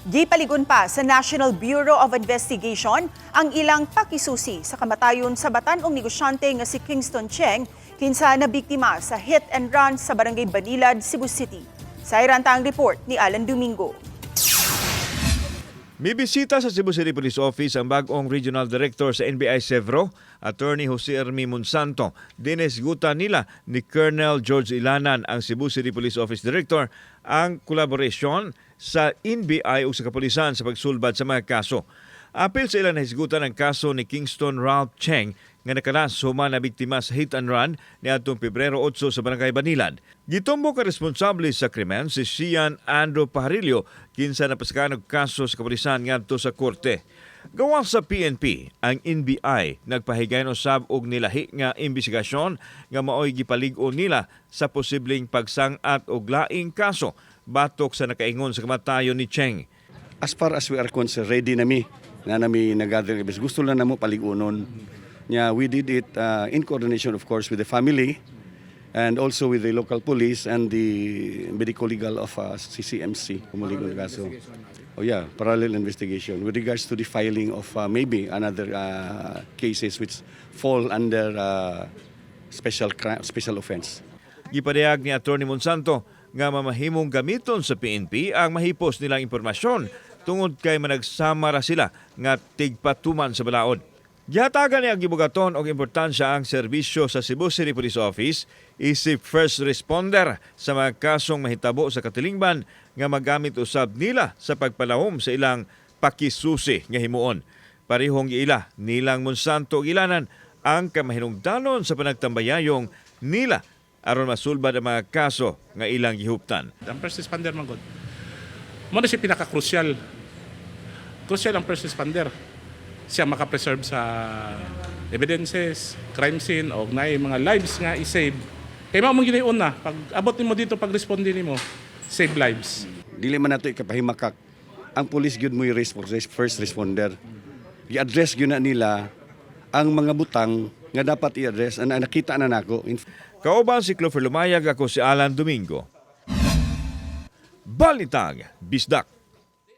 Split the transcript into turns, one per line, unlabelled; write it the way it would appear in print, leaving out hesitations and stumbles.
Gipaligon pa sa National Bureau of Investigation ang ilang pakisusi sa kamatayon sa batan-ong negosyante nga si Kingston Cheng kinsa nabiktima sa hit and run sa Barangay Banilad, Cebu City. Sa iranta ang report ni Alan Domingo.
May bisita sa Cebu City Police Office ang bagong Regional Director sa NBI Sevro, Attorney Jose Ermi Monsanto. Dinesgutan nila ni Colonel George Ilanan, ang Cebu City Police Office Director, ang collaboration sa NBI o sa kapulisan sa pagsulbad sa mga kaso. Apil sa ilan na hisgutan ang kaso ni Kingston Ralph Cheng nga nakalas human na biktima sa hit and run ni atong Pebrero 8 sa Barangay Banilad. Gitumbok ka responsable sa krimen si Sian Andrew Pajarillo kinsa napasakahan og kaso sa kapulisan ngadto sa korte. Gawa sa PNP, ang NBI nagpahigayon usab og nilahi nga imbestigasyon nga maoy gipalig-on nila sa posibleng pagsang-at og laing kaso batok sa nakaingon sa kamatayon ni Cheng.
As far as we are concerned, ready na nami nag-gather ibis. Gusto lang namo palig-unon. Yeah, we did it in coordination, of course, with the family and also with the local police and the medical legal of CCMC. Kumuligon kaso. Oh yeah, parallel investigation with regards to the filing of maybe another cases which fall under special offense.
Gipadayag ni Atty. Monsanto nga mamahimong gamiton sa PNP ang mahipos nilang impormasyon tungod kay managsamara sila nga tigpatuman sa balaod. Gihatagan niya ang gibugaton og importansya ang serbisyo sa Cebu City Police Office isip first responder sa mga kasong mahitabo sa katilingban nga magamit usab nila sa pagpalahom sa ilang pakisusi nga himuon. Parihong giila nilang Monsanto ug Ilanan ang kamahinungdanon sa panagtambayayong nila aron masulbad ang mga kaso nga ilang gihuptan.
Ang first responder man gud. Mo na siya pinaka-crucial. Crucial ang first responder. Siya makapreserve sa evidences, crime scene, o na mga lives nga i-save. Kaya mao mong ginayon na, pag abot nimo dito, pag responde nimo, save lives.
Dili man nato ikapahimakak. Ang police gyud mo first responder. I-address gyud na nila ang mga butang nga dapat i-address. Nakita na nako.
Kauban si Clover Lumayag, ako si Alan Domingo. Balitang Bisdak.